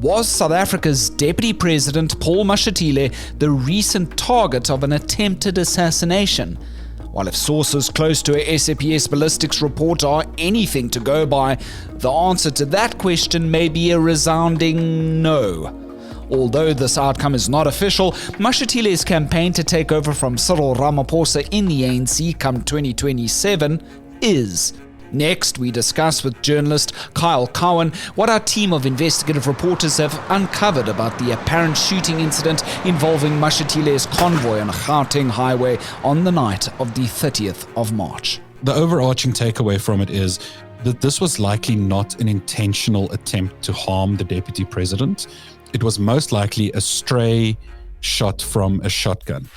Was South Africa's Deputy President Paul Mashatile the recent target of an attempted assassination? While if sources close to a SAPS Ballistics report are anything to go by, the answer to that question may be a resounding no. Although this outcome is not official, Mashatile's campaign to take over from Cyril Ramaphosa in the ANC come 2027 is. Next, we discuss with journalist Kyle Cowan what our team of investigative reporters have uncovered about the apparent shooting incident involving Mashatile's convoy on a Gauteng highway on the night of the 30th of March. The overarching takeaway from it is that this was likely not an intentional attempt to harm the deputy president. It was most likely a stray shot from a shotgun.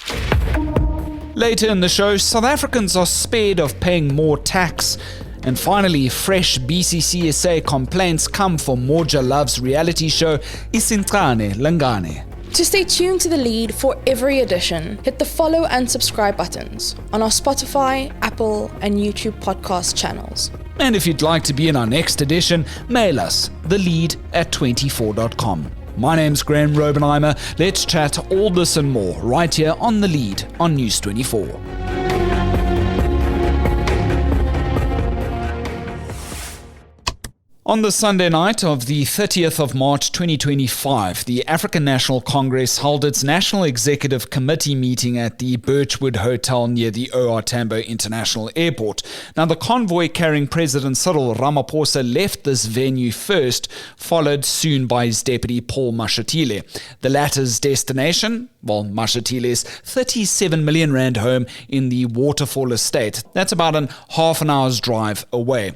Later in the show, South Africans are spared of paying more tax. And finally, fresh BCCSA complaints come for Moja Love's reality show, Isencane Lengane. To stay tuned to The Lead for every edition, hit the follow and subscribe buttons on our Spotify, Apple, and YouTube podcast channels. And if you'd like to be in our next edition, mail us, thelead@24.com. My name's Graeme Raubenheimer. Let's chat all this and more right here on The Lead on News 24. On the Sunday night of the 30th of March 2025, the African National Congress held its National Executive Committee meeting at the Birchwood Hotel near the OR Tambo International Airport. Now, the convoy carrying President Cyril Ramaphosa left this venue first, followed soon by his deputy Paul Mashatile. The latter's destination? Well, Mashatile's 37 million rand home in the Waterfall estate. That's about half an hour's drive away.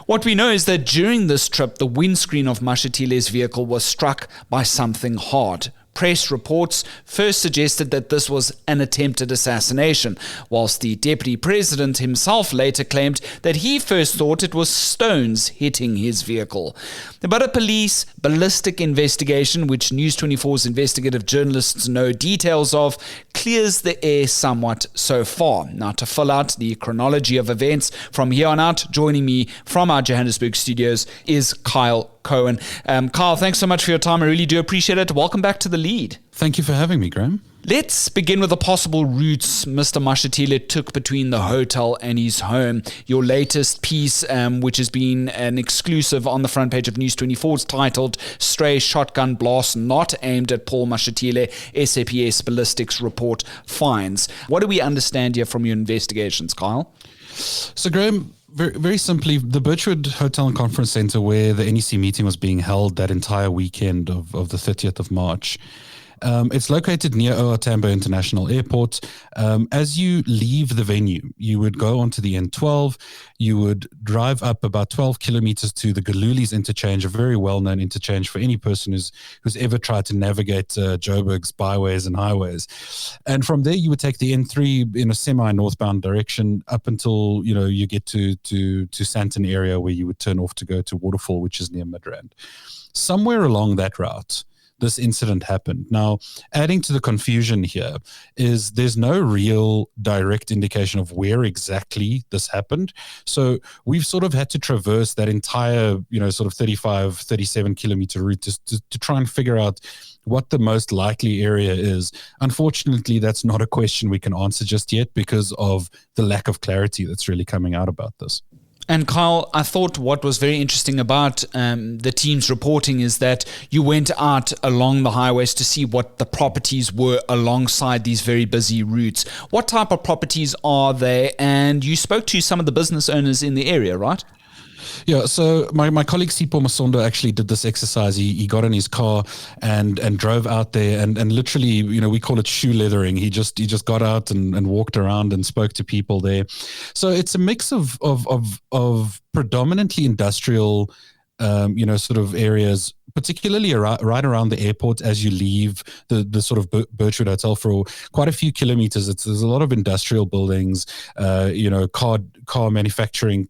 What we know is that during this trip, the windscreen of Mashatile's vehicle was struck by something hard. Press reports first suggested that this was an attempted assassination, whilst the deputy president himself later claimed that he first thought it was stones hitting his vehicle. But a police ballistic investigation, which News 24's investigative journalists know details of, clears the air somewhat so far. Now, to fill out the chronology of events from here on out, joining me from our Johannesburg studios is Kyle Cowan. Kyle, thanks so much for your time. I really do appreciate it. Welcome back to The Lead. Thank you for having me, Graeme. Let's begin with the possible routes Mr. Mashatile took between the hotel and his home. Your latest piece, which has been an exclusive on the front page of News 24, is titled Stray Shotgun Blast Not Aimed at Paul Mashatile, SAPS Ballistics Report Finds. What do we understand here from your investigations, Kyle? So, Graeme, very, very simply, the Birchwood Hotel and Conference Centre, where the NEC meeting was being held that entire weekend of the 30th of March, it's located near OR Tambo International Airport. As you leave the venue, you would go onto the N12. You would drive up about 12 kilometers to the Galuli's interchange, a very well-known interchange for any person who's ever tried to navigate Joburg's byways and highways. And from there, you would take the N3 in a semi-northbound direction up until you get to Sandton area, where you would turn off to go to Waterfall, which is near Midrand. Somewhere along that route, this incident happened. Now, adding to the confusion here is there's no real direct indication of where exactly this happened. So we've sort of had to traverse that entire, sort of 35, 37 kilometer route to try and figure out what the most likely area is. Unfortunately, that's not a question we can answer just yet because of the lack of clarity that's really coming out about this. And Kyle, I thought what was very interesting about the team's reporting is that you went out along the highways to see what the properties were alongside these very busy routes. What type of properties are they? And you spoke to some of the business owners in the area, right? Yeah, so my colleague Sipho Masondo actually did this exercise. He got in his car and drove out there and literally, we call it shoe leathering. He just got out and walked around and spoke to people there. So it's a mix of predominantly industrial, sort of areas, particularly right around the airport as you leave the sort of Birchwood Hotel for quite a few kilometers. There's a lot of industrial buildings, car manufacturing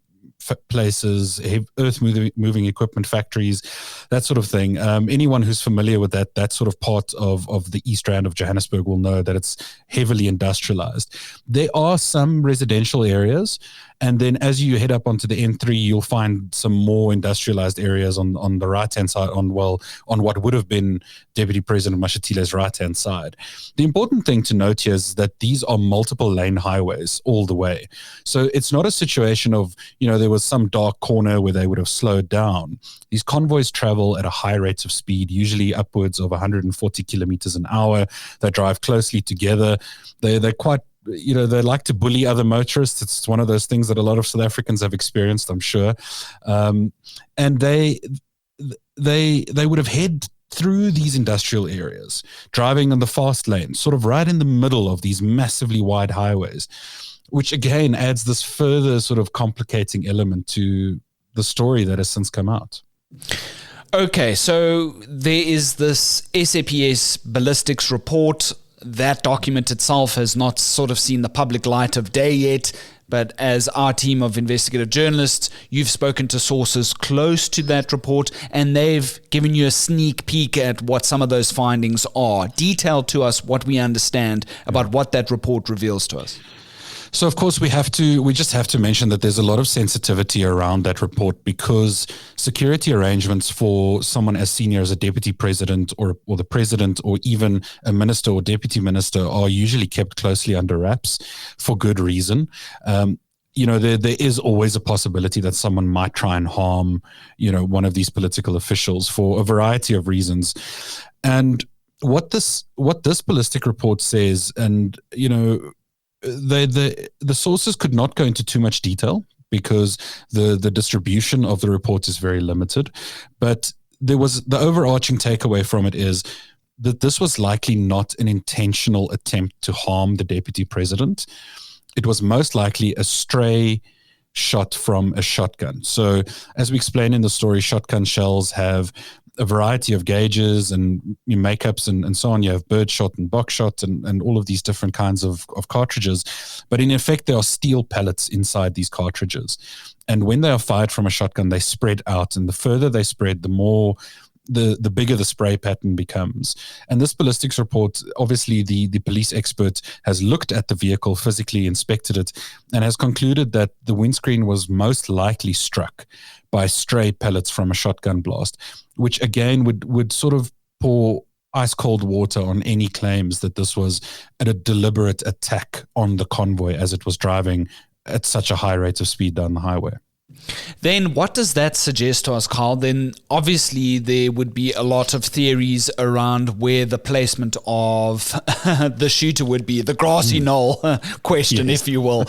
places, earth moving equipment factories, that sort of thing. Anyone who's familiar with that sort of part of the East Rand of Johannesburg will know that it's heavily industrialized. There are some residential areas, And then as you head up onto the N3, you'll find some more industrialized areas on the right-hand side, on what would have been Deputy President Mashatile's right-hand side. The important thing to note here is that these are multiple lane highways all the way. So it's not a situation of, there was some dark corner where they would have slowed down. These convoys travel at a high rate of speed, usually upwards of 140 kilometers an hour. They drive closely together. They're quite, they like to bully other motorists. It's one of those things that a lot of South Africans have experienced, I'm sure. And they would have head through these industrial areas, driving in the fast lane, sort of right in the middle of these massively wide highways, which again adds this further sort of complicating element to the story that has since come out. Okay, so there is this SAPS ballistics report. That document itself has not sort of seen the public light of day yet, but as our team of investigative journalists, you've spoken to sources close to that report, and they've given you a sneak peek at what some of those findings are. Detail to us what we understand about what that report reveals to us. So, of course, we just have to mention that there's a lot of sensitivity around that report, because security arrangements for someone as senior as a deputy president or the president, or even a minister or deputy minister, are usually kept closely under wraps for good reason. There is always a possibility that someone might try and harm, one of these political officials for a variety of reasons. And what this ballistic report says, and, the sources could not go into too much detail because the distribution of the report is very limited. But the overarching takeaway from it is that this was likely not an intentional attempt to harm the deputy president. It was most likely a stray shot from a shotgun. So as we explain in the story, shotgun shells have a variety of gauges and makeups and so on. You have birdshot and boxshot and all of these different kinds of cartridges. But in effect, there are steel pellets inside these cartridges. And when they are fired from a shotgun, they spread out. And the further they spread, the bigger the spray pattern becomes. And this ballistics report, obviously the police expert has looked at the vehicle, physically inspected it, and has concluded that the windscreen was most likely struck by stray pellets from a shotgun blast, which again would sort of pour ice cold water on any claims that this was a deliberate attack on the convoy as it was driving at such a high rate of speed down the highway. Then what does that suggest to us, Kyle? Then obviously there would be a lot of theories around where the placement of the shooter would be, the grassy knoll question, yes, if you will.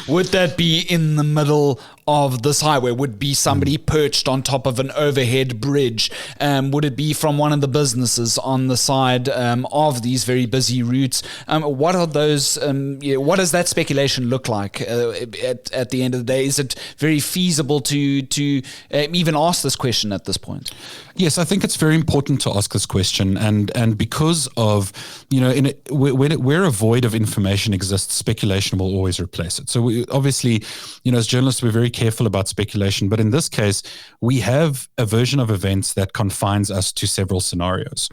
Would that be in the middle of this highway? Would be somebody perched on top of an overhead bridge? Would it be from one of the businesses on the side of these very busy routes? What are those? What does that speculation look like at the end of the day? Is it very feasible to even ask this question at this point? Yes, I think it's very important to ask this question, and because of where a void of information exists, speculation will always replace it. So we, obviously, as journalists, we're very careful about speculation, but in this case, we have a version of events that confines us to several scenarios.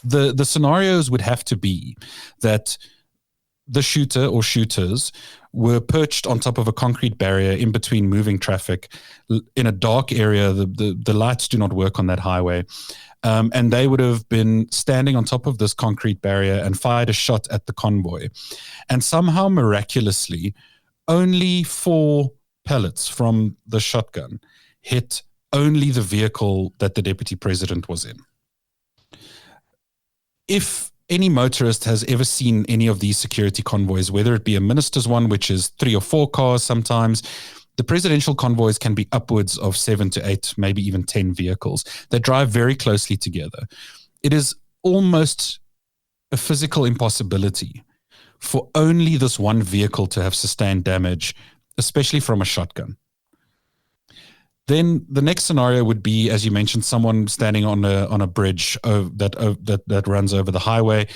The scenarios would have to be that the shooter or shooters were perched on top of a concrete barrier in between moving traffic in a dark area. The lights do not work on that highway. And they would have been standing on top of this concrete barrier and fired a shot at the convoy. And somehow, miraculously, only 4 pellets from the shotgun hit only the vehicle that the deputy president was in. If any motorist has ever seen any of these security convoys, whether it be a minister's one, which is 3 or 4 cars sometimes, the presidential convoys can be upwards of 7 to 8, maybe even 10 vehicles. They drive very closely together. It is almost a physical impossibility for only this one vehicle to have sustained damage, especially from a shotgun. Then the next scenario would be, as you mentioned, someone standing on a bridge that runs over the highway.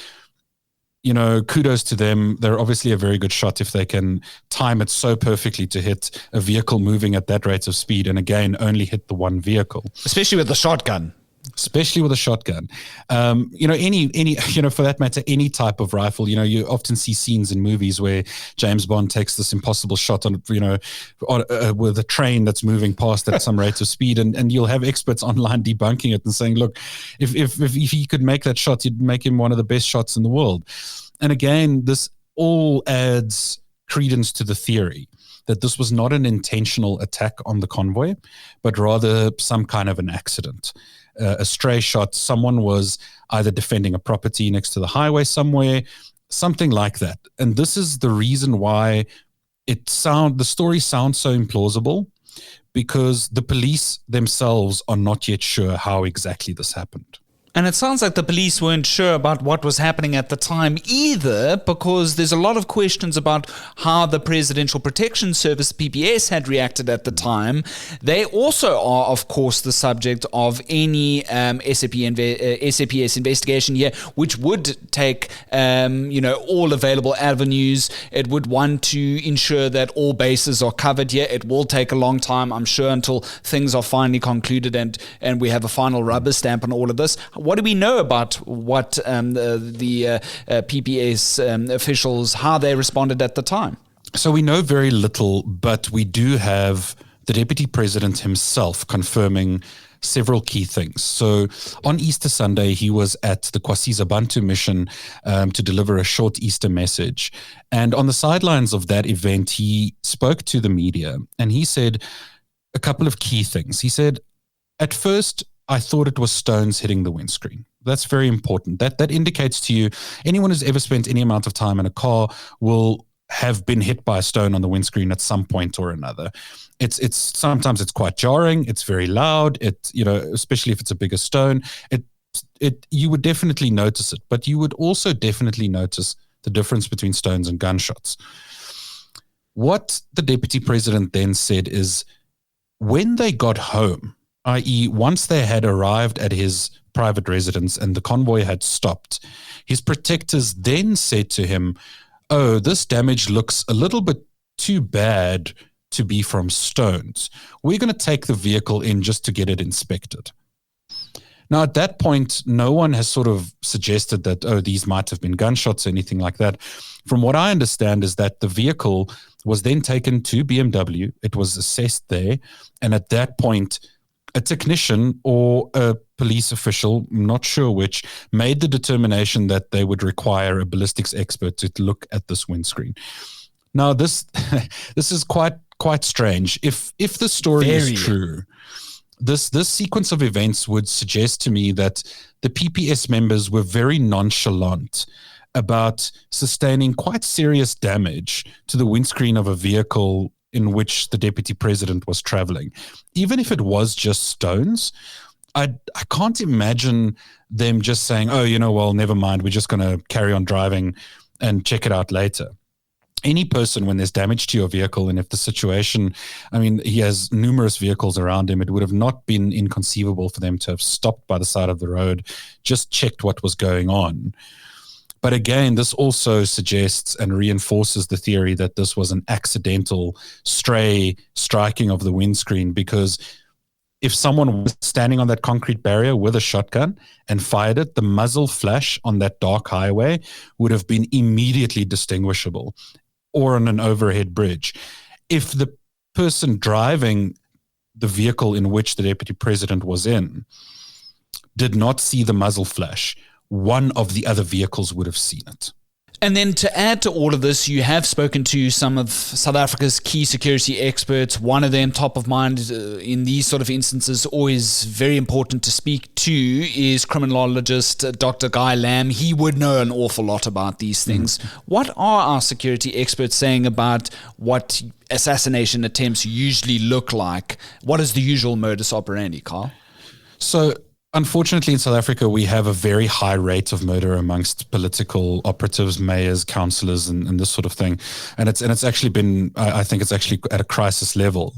Kudos to them. They're obviously a very good shot if they can time it so perfectly to hit a vehicle moving at that rate of speed, and again, only hit the one vehicle. Especially with the shotgun. especially with a shotgun. For that matter, any type of rifle. You often see scenes in movies where James Bond takes this impossible shot on with a train that's moving past at some rate of speed, and you'll have experts online debunking it and saying, look, if he could make that shot, you'd make him one of the best shots in the world. And again, this all adds credence to the theory that this was not an intentional attack on the convoy, but rather some kind of an accident. A stray shot, someone was either defending a property next to the highway somewhere, something like that. And this is the reason why the story sounds so implausible, because the police themselves are not yet sure how exactly this happened. And it sounds like the police weren't sure about what was happening at the time either, because there's a lot of questions about how the Presidential Protection Service, PPS, had reacted at the time. They also are, of course, the subject of any SAPS investigation here, which would take, all available avenues. It would want to ensure that all bases are covered here. It will take a long time, I'm sure, until things are finally concluded and we have a final rubber stamp on all of this. What do we know about what the PPS officials, how they responded at the time? So we know very little, but we do have the Deputy President himself confirming several key things. So on Easter Sunday, he was at the Kwasiza Bantu mission to deliver a short Easter message. And on the sidelines of that event, he spoke to the media and he said a couple of key things. He said, at first, I thought it was stones hitting the windscreen. That's very important. That indicates to you, anyone who's ever spent any amount of time in a car will have been hit by a stone on the windscreen at some point or another. It's sometimes it's quite jarring. It's very loud. Especially if it's a bigger stone, you would definitely notice it. But you would also definitely notice the difference between stones and gunshots. What the Deputy President then said is, when they got home, i.e., once they had arrived at his private residence and the convoy had stopped, his protectors then said to him, "Oh, this damage looks a little bit too bad to be from stones. We're going to take the vehicle in just to get it inspected." Now, at that point, no one has sort of suggested that, these might have been gunshots or anything like that. From what I understand is that the vehicle was then taken to BMW. It was assessed there. And at that point, a technician or a police official, I'm not sure which, made the determination that they would require a ballistics expert to look at this windscreen. Now, this is quite strange. If the story is true, this sequence of events would suggest to me that the PPS members were very nonchalant about sustaining quite serious damage to the windscreen of a vehicle in which the Deputy President was traveling. Even if it was just stones, I can't imagine them just saying, never mind, we're just going to carry on driving and check it out later. Any person, when there's damage to your vehicle, and if the situation, he has numerous vehicles around him, it would have not been inconceivable for them to have stopped by the side of the road, just checked what was going on. But again, this also suggests and reinforces the theory that this was an accidental stray striking of the windscreen, because if someone was standing on that concrete barrier with a shotgun and fired it, the muzzle flash on that dark highway would have been immediately distinguishable, or on an overhead bridge. If the person driving the vehicle in which the Deputy President was in did not see the muzzle flash, one of the other vehicles would have seen it. And then to add to all of this, you have spoken to some of South Africa's key security experts. One of them, top of mind in these sort of instances, always very important to speak to, is criminologist Dr. Guy Lamb. He would know an awful lot about these things. What are our security experts saying about what assassination attempts usually look like? What is the usual modus operandi, Kyle? So, unfortunately, in South Africa, we have a very high rate of murder amongst political operatives, mayors, councillors, and this sort of thing. And it's actually been, I think it's actually at a crisis level.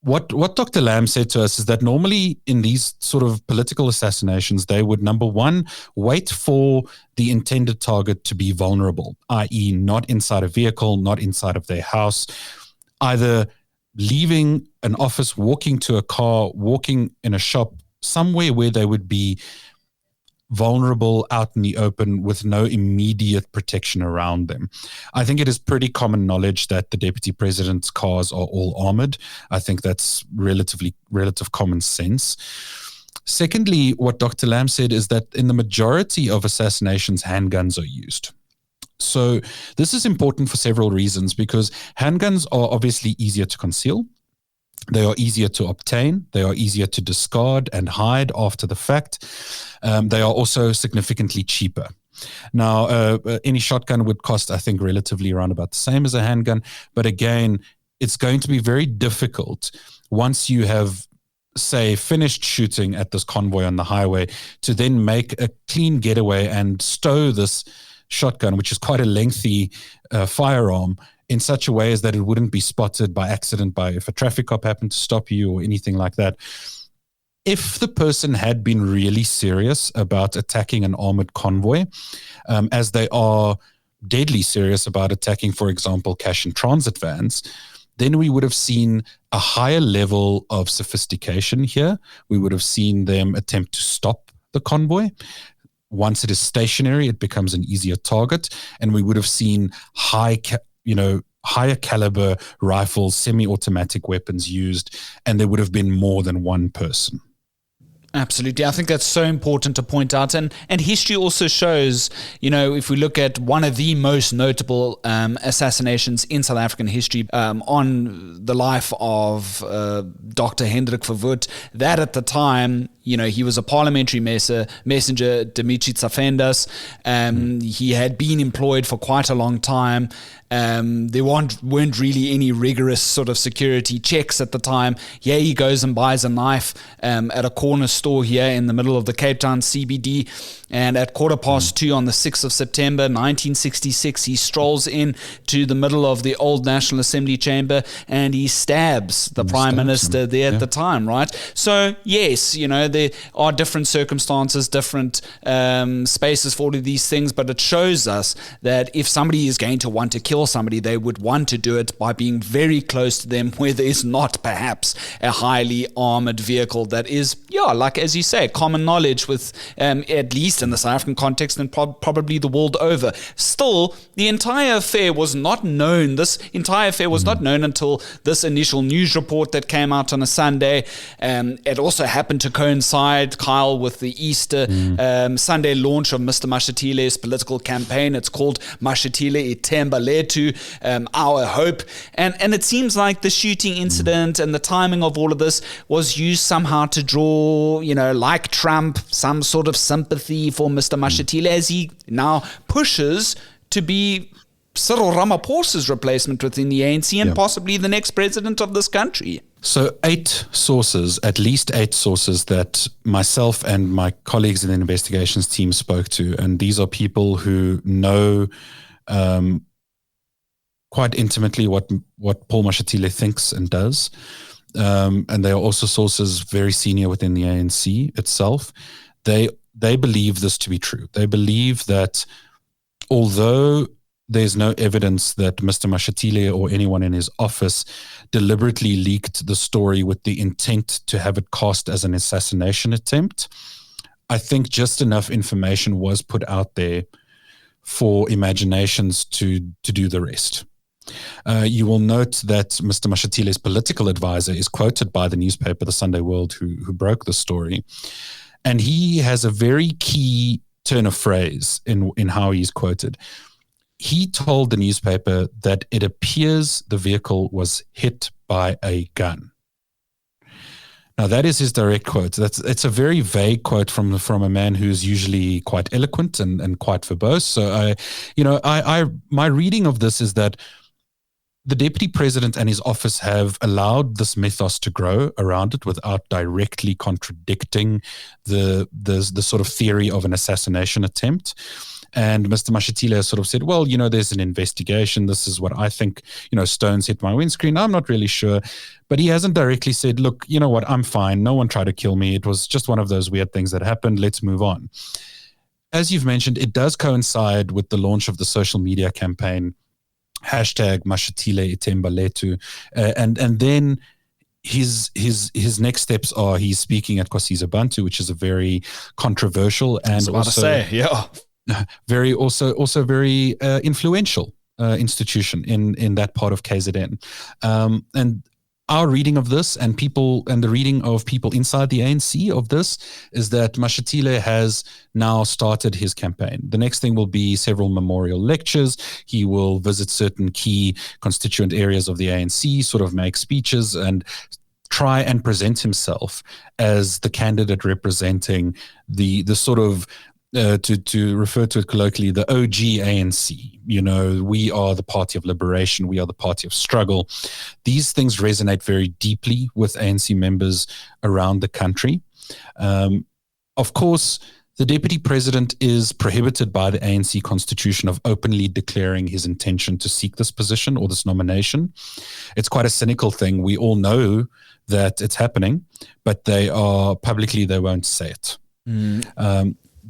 What Dr. Lamb said to us is that normally in these sort of political assassinations, they would, number one, wait for the intended target to be vulnerable, i.e. not inside a vehicle, not inside of their house, either leaving an office, walking to a car, walking in a shop, somewhere where they would be vulnerable out in the open with no immediate protection around them. I think it is pretty common knowledge that the deputy president's cars are all armored. I think that's relative common sense. Secondly, what Dr. Lamb said is that in the majority of assassinations, handguns are used. So this is important for several reasons, because handguns are obviously easier to conceal. They are easier to obtain. They are easier to discard and hide after the fact. They are also significantly cheaper. Now, any shotgun would cost, I think, relatively around about the same as a handgun. But again, it's going to be very difficult once you have, say, finished shooting at this convoy on the highway to then make a clean getaway and stow this shotgun, which is quite a lengthy firearm, in such a way as that it wouldn't be spotted by accident if a traffic cop happened to stop you or anything like that. If the person had been really serious about attacking an armored convoy, as they are deadly serious about attacking, for example, cash and transit vans, then we would have seen a higher level of sophistication here. We would have seen them attempt to stop the convoy. Once it is stationary, it becomes an easier target, and we would have seen higher caliber rifles, semi-automatic weapons used, and there would have been more than one person. Absolutely. I think that's so important to point out. And history also shows, if we look at one of the most notable assassinations in South African history on the life of Dr. Hendrik Verwoerd, that at the time, he was a parliamentary messenger, Dimitri Tsafendas. He had been employed for quite a long time. There weren't really any rigorous sort of security checks at the time. Here he goes and buys a knife at a corner store here in the middle of the Cape Town CBD. And at 2:15 on the 6th of September, 1966, he strolls in to the middle of the old National Assembly chamber and he stabs the Prime Minister there at the time, right? So, yes, there are different circumstances, different spaces for all of these things, but it shows us that if somebody is going to want to kill somebody, they would want to do it by being very close to them where there is not perhaps a highly armored vehicle that is, like as you say, common knowledge with at least in the South African context and probably the world over. Still, the entire affair was not known. This entire affair was not known until this initial news report that came out on a Sunday. It also happened to coincide, Kyle, with the Easter Sunday launch of Mr. Mashatile's political campaign. It's called Mashatile Ithemba Lethu, Our Hope. And it seems like the shooting incident and the timing of all of this was used somehow to draw, like Trump, some sort of sympathy for Mr. Mashatile as he now pushes to be Cyril Ramaphosa's replacement within the ANC and possibly the next president of this country. So at least eight sources that myself and my colleagues in the investigations team spoke to, and these are people who know quite intimately what Paul Mashatile thinks and does. And they are also sources very senior within the ANC itself. They believe this to be true. They believe that although there's no evidence that Mr. Mashatile or anyone in his office deliberately leaked the story with the intent to have it cast as an assassination attempt, I think just enough information was put out there for imaginations to do the rest. You will note that Mr. Mashatile's political advisor is quoted by the newspaper, the Sunday World, who broke the story. And he has a very key turn of phrase in how he's quoted. He told the newspaper that it appears the vehicle was hit by a gun. Now, that is his direct quote. It's a very vague quote from a man who's usually quite eloquent and quite verbose. So, my reading of this is that the deputy president and his office have allowed this mythos to grow around it without directly contradicting the sort of theory of an assassination attempt. And Mr. Mashatile has sort of said, well, there's an investigation. This is what I think, stones hit my windscreen. I'm not really sure. But he hasn't directly said, look, you know what, I'm fine. No one tried to kill me. It was just one of those weird things that happened. Let's move on. As you've mentioned, it does coincide with the launch of the social media campaign, #Mashatile Ithemba Lethu. And then his next steps are he's speaking at Kwasiza Bantu, which is a very controversial and also very influential institution in that part of KZN. And our reading of this and the reading of people inside the ANC of this is that Mashatile has now started his campaign. The next thing will be several memorial lectures. He will visit certain key constituent areas of the ANC, sort of make speeches and try and present himself as the candidate representing the sort of to refer to it colloquially, the OG ANC. We are the party of liberation. We are the party of struggle. These things resonate very deeply with ANC members around the country. Of course, the deputy president is prohibited by the ANC constitution of openly declaring his intention to seek this position or this nomination. It's quite a cynical thing. We all know that it's happening, but they won't say it.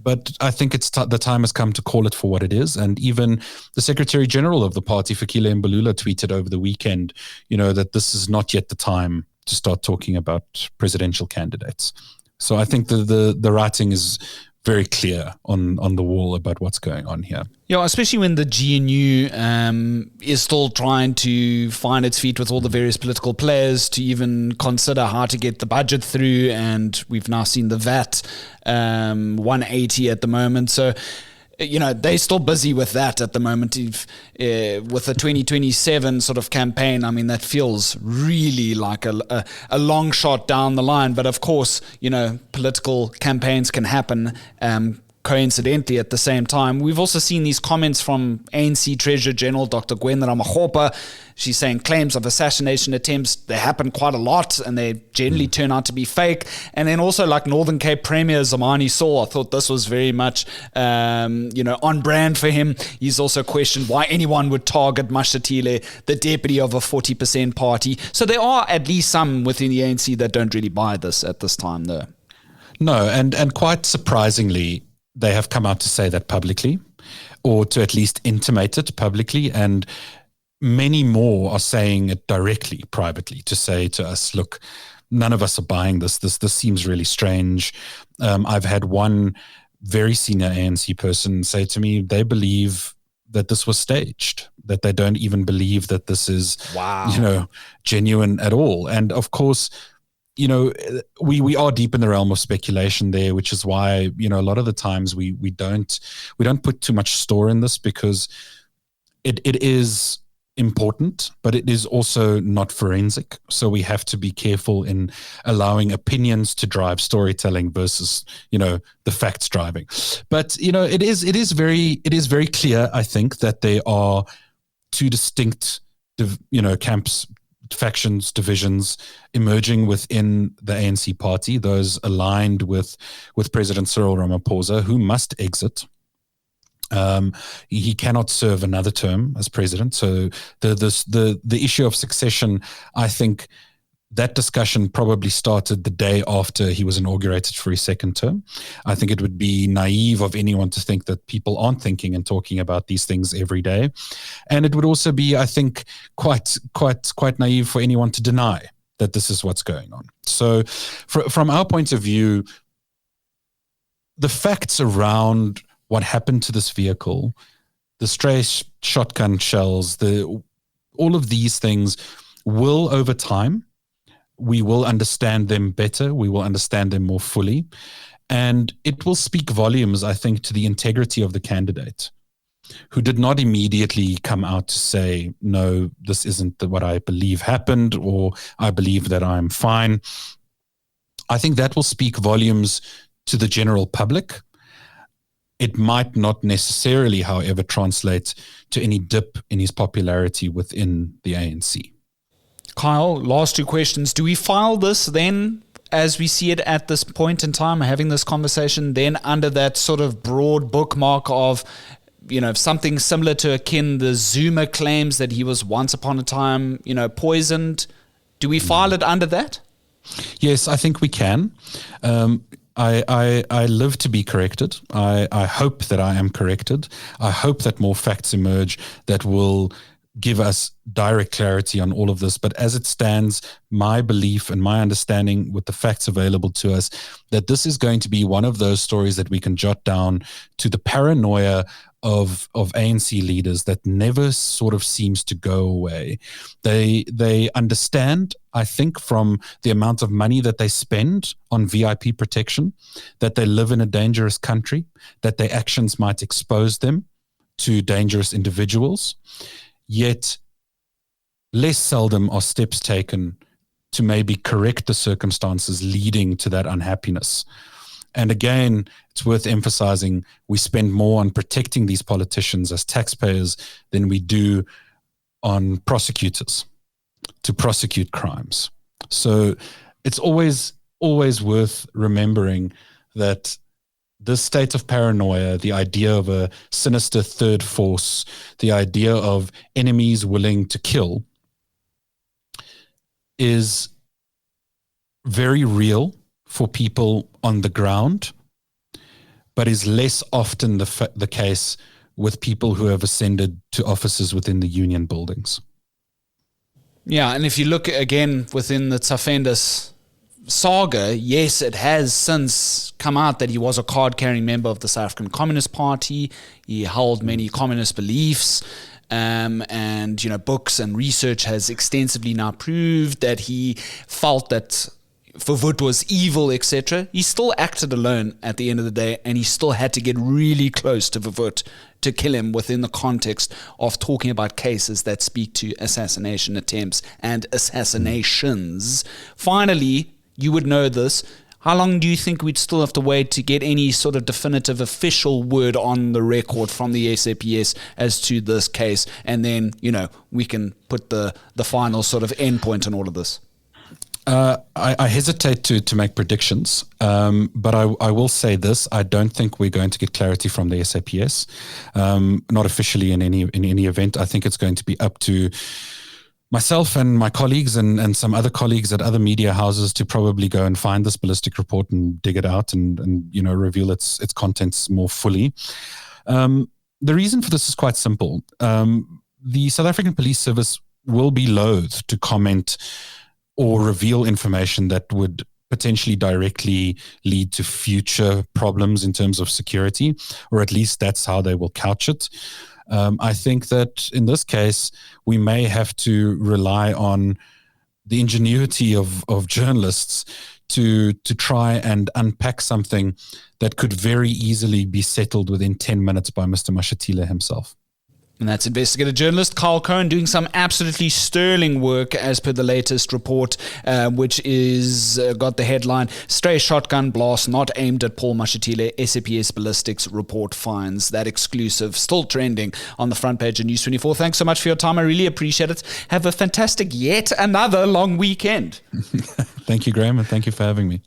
But I think the time has come to call it for what it is. And even the Secretary General of the party, Fikile Mbalula, tweeted over the weekend, that this is not yet the time to start talking about presidential candidates. So I think the writing is very clear on the wall about what's going on here. Yeah, especially when the GNU is still trying to find its feet with all the various political players to even consider how to get the budget through. And we've now seen the VAT 180 at the moment. So, they're still busy with that at the moment. With the 2027 sort of campaign, I mean, that feels really like a long shot down the line. But of course, political campaigns can happen coincidentally at the same time. We've also seen these comments from ANC Treasurer General Dr. Graeme Raubenheimer. She's saying claims of assassination attempts, they happen quite a lot and they generally turn out to be fake. And then also like Northern Cape Premier Zamani Saul, I thought this was very much, on brand for him. He's also questioned why anyone would target Mashatile, the deputy of a 40% party. So there are at least some within the ANC that don't really buy this at this time though. No, and quite surprisingly, they have come out to say that publicly, or to at least intimate it publicly, and many more are saying it directly, privately, to say to us, look, none of us are buying this. This seems really strange. I've had one very senior ANC person say to me, they believe that this was staged, that they don't even believe that this is, genuine at all. And of course, we are deep in the realm of speculation there, which is why, a lot of the times we don't put too much store in this, because it is important, but it is also not forensic. So we have to be careful in allowing opinions to drive storytelling versus, the facts driving. But, it is very clear, I think, that there are two distinct, camps, factions, divisions emerging within the ANC party, those aligned with President Cyril Ramaphosa, who must exit. He cannot serve another term as president. So the issue of succession, I think that discussion probably started the day after he was inaugurated for his second term. I think it would be naive of anyone to think that people aren't thinking and talking about these things every day. And it would also be, I think, quite naive for anyone to deny that this is what's going on. So from our point of view, the facts around what happened to this vehicle, the stray shotgun shells, all of these things will, over time, we will understand them better. We will understand them more fully. And it will speak volumes, I think, to the integrity of the candidate, who did not immediately come out to say, no, this isn't what I believe happened, or I believe that I'm fine. I think that will speak volumes to the general public. It might not necessarily, however, translate to any dip in his popularity within the ANC. Kyle, last two questions. Do we file this then, as we see it at this point in time, having this conversation, then under that sort of broad bookmark of, something similar to akin the Zuma claims that he was once upon a time, poisoned? Do we file it under that? Yes, I think we can. I live to be corrected. I hope that I am corrected. I hope that more facts emerge that will give us direct clarity on all of this. But as it stands, my belief and my understanding with the facts available to us, that this is going to be one of those stories that we can jot down to the paranoia of ANC leaders that never sort of seems to go away. They understand, I think, from the amount of money that they spend on VIP protection, that they live in a dangerous country, that their actions might expose them to dangerous individuals. Yet less seldom are steps taken to maybe correct the circumstances leading to that unhappiness. And again, it's worth emphasizing, we spend more on protecting these politicians as taxpayers than we do on prosecutors to prosecute crimes. So it's always worth remembering that this state of paranoia, the idea of a sinister third force, the idea of enemies willing to kill, is very real for people on the ground, but is less often the case with people who have ascended to offices within the union buildings. Yeah, and if you look again within the Tsafendas saga, yes, it has since come out that he was a card-carrying member of the South African Communist Party. He held many communist beliefs, and books and research has extensively now proved that he felt that Verwoerd was evil, etc. He still acted alone at the end of the day, and he still had to get really close to Verwoerd to kill him within the context of talking about cases that speak to assassination attempts and assassinations. Finally, you would know this. How long do you think we'd still have to wait to get any sort of definitive official word on the record from the SAPS as to this case? And then, we can put the final sort of endpoint on all of this. I hesitate to make predictions, but I will say this. I don't think we're going to get clarity from the SAPS, not officially in any event. I think it's going to be up to myself and my colleagues and some other colleagues at other media houses to probably go and find this ballistic report and dig it out and reveal its contents more fully. The reason for this is quite simple. The South African Police Service will be loath to comment or reveal information that would potentially directly lead to future problems in terms of security, or at least that's how they will couch it. I think that in this case, we may have to rely on the ingenuity of journalists to try and unpack something that could very easily be settled within 10 minutes by Mr. Mashatile himself. And that's investigative journalist Kyle Cowan doing some absolutely sterling work as per the latest report, which is got the headline, "Stray Shotgun Blast Not Aimed at Paul Mashatile, SAPS Ballistics Report Finds." That exclusive still trending on the front page of News 24. Thanks so much for your time. I really appreciate it. Have a fantastic yet another long weekend. Thank you, Graeme, and thank you for having me.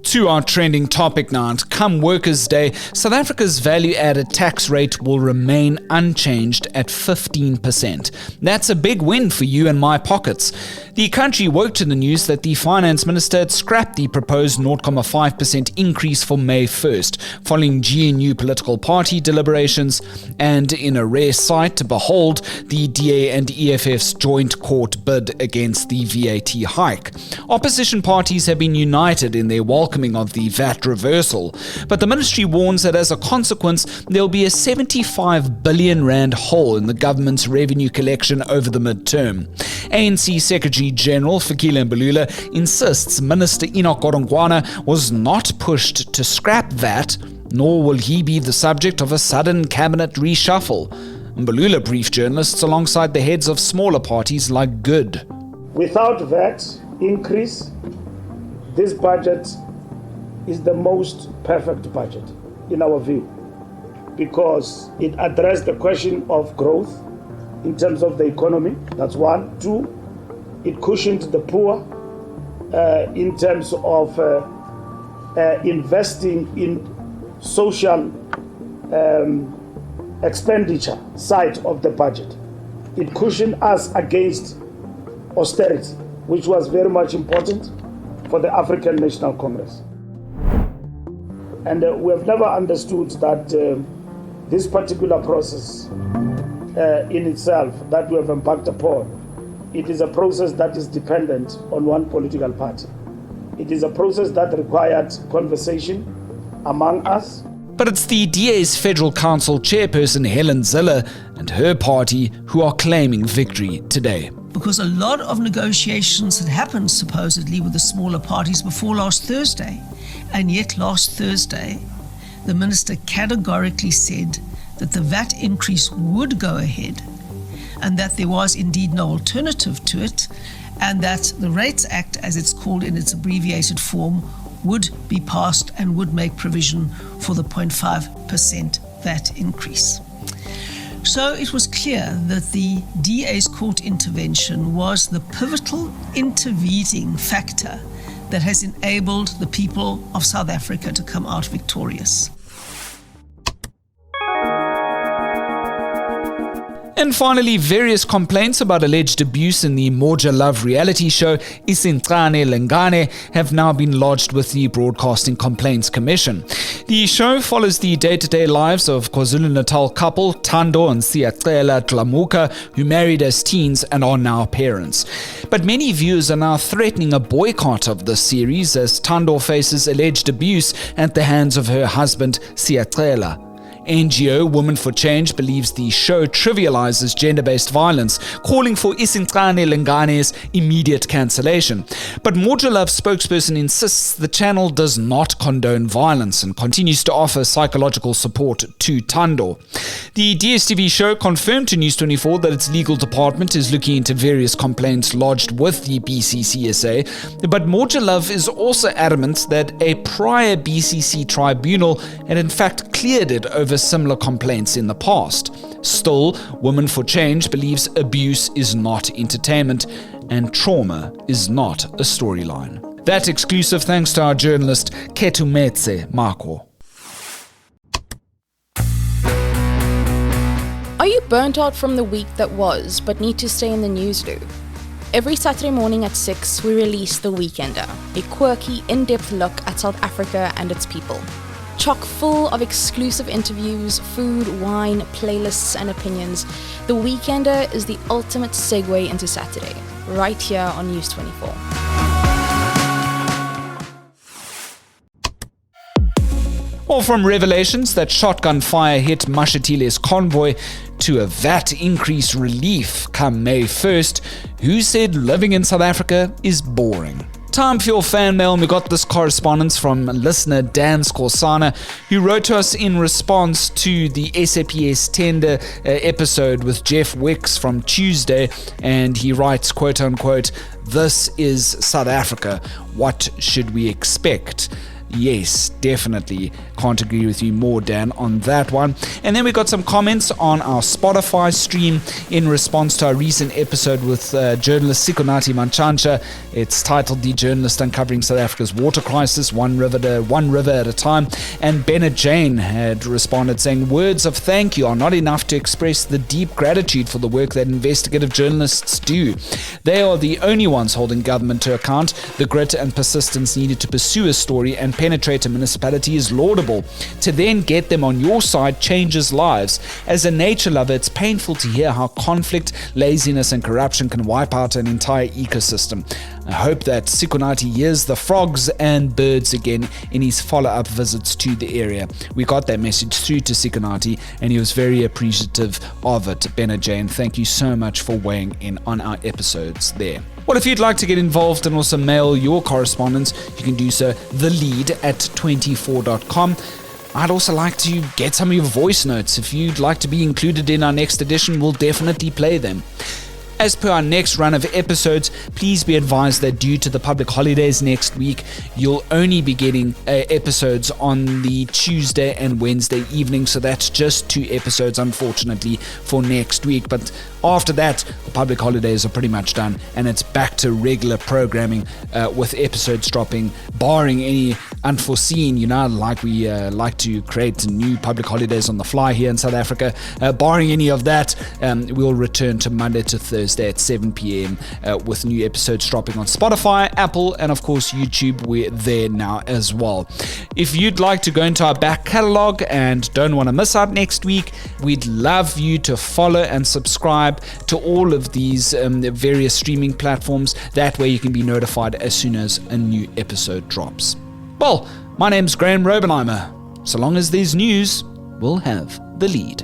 To our trending topic now, and come Workers' Day, South Africa's value-added tax rate will remain unchanged at 15%. That's a big win for you and my pockets. The country woke to the news that the finance minister had scrapped the proposed 0.5% increase for May 1st, following GNU political party deliberations, and in a rare sight to behold, the DA and EFF's joint court bid against the VAT hike. Opposition parties have been united in their welcoming of the VAT reversal, but the ministry warns that as a consequence, there'll be a 75 billion rand hole in the government's revenue collection over the midterm. ANC Secretary General Fikile Mbalula insists Minister Enoch Godongwana was not pushed to scrap VAT, nor will he be the subject of a sudden cabinet reshuffle. Mbalula briefed journalists alongside the heads of smaller parties like Good. Without VAT increase, this budget is the most perfect budget in our view, because it addressed the question of growth in terms of the economy. That's one. Two, it cushioned the poor in terms of investing in social expenditure side of the budget. It cushioned us against austerity, which was very much important for the African National Congress. And we have never understood that This particular process in itself that we have embarked upon, it is a process that is dependent on one political party. It is a process that required conversation among us. But it's the DA's Federal Council chairperson Helen Zille and her party who are claiming victory today. Because a lot of negotiations had happened supposedly with the smaller parties before last Thursday. And yet last Thursday, the minister categorically said that the VAT increase would go ahead and that there was indeed no alternative to it, and that the Rates Act, as it's called in its abbreviated form, would be passed and would make provision for the 0.5% VAT increase. So it was clear that the DA's court intervention was the pivotal intervening factor that has enabled the people of South Africa to come out victorious. And finally, various complaints about alleged abuse in the Moja Love reality show Isencane Lengane have now been lodged with the Broadcasting Complaints Commission. The show follows the day-to-day lives of KwaZulu-Natal couple Thando and Syatela Dlamuka, who married as teens and are now parents. But many viewers are now threatening a boycott of the series as Thando faces alleged abuse at the hands of her husband Syatela. NGO Women for Change believes the show trivializes gender-based violence, calling for Isencane Lengane's immediate cancellation. But Moja Love spokesperson insists the channel does not condone violence and continues to offer psychological support to Thando. The DSTV show confirmed to News24 that its legal department is looking into various complaints lodged with the BCCSA, but Moja Love is also adamant that a prior BCC tribunal had in fact cleared it over similar complaints in the past. Still, Women for Change believes abuse is not entertainment and trauma is not a storyline. That exclusive thanks to our journalist Ketumetse Mako. Are you burnt out from the week that was, but need to stay in the news loop? Every Saturday morning at 6, we release The Weekender, a quirky, in-depth look at South Africa and its people. Chock full of exclusive interviews, food, wine, playlists, and opinions, The Weekender is the ultimate segue into Saturday, right here on News 24. Or from revelations that shotgun fire hit Mashatile's convoy to a VAT increase relief come May 1st, who said living in South Africa is boring. Time for your fan mail, and we got this correspondence from listener Dan Skorsana, who wrote to us in response to the SAPS tender episode with Jeff Wicks from Tuesday, and he writes, quote unquote, "This is South Africa. What should we expect?" Yes, definitely. Can't agree with you more, Dan, on that one. And then we got some comments on our Spotify stream in response to our recent episode with journalist Sikonati Manchancha. It's titled "The Journalist Uncovering South Africa's Water Crisis, One River at a Time." And Bennett Jane had responded saying, "Words of thank you are not enough to express the deep gratitude for the work that investigative journalists do. They are the only ones holding government to account. The grit and persistence needed to pursue a story and penetrate a municipality is laudable. To then get them on your side changes lives. As a nature lover, it's painful to hear how conflict, laziness and corruption can wipe out an entire ecosystem. I hope that Sikonati hears the frogs and birds again in his follow-up visits to the area." We got that message through to Sikonati and he was very appreciative of it. Bennett Jane, thank you so much for weighing in on our episodes there. Well, if you'd like to get involved and also mail your correspondence, you can do so thelead@24.com. I'd also like to get some of your voice notes. If you'd like to be included in our next edition, we'll definitely play them. As per our next run of episodes, please be advised that due to the public holidays next week, you'll only be getting episodes on the Tuesday and Wednesday evening. So that's just 2 episodes, unfortunately, for next week. But After that, the public holidays are pretty much done, and it's back to regular programming with episodes dropping, barring any unforeseen, like we like to create new public holidays on the fly here in South Africa. Barring any of that, we'll return to Monday to Thursday at 7 p.m. With new episodes dropping on Spotify, Apple, and of course YouTube. We're there now as well. If you'd like to go into our back catalogue and don't want to miss out next week, we'd love you to follow and subscribe to all of these various streaming platforms. That way you can be notified as soon as a new episode drops. Well, my name's Graeme Raubenheimer. So long as there's news, we'll have the lead.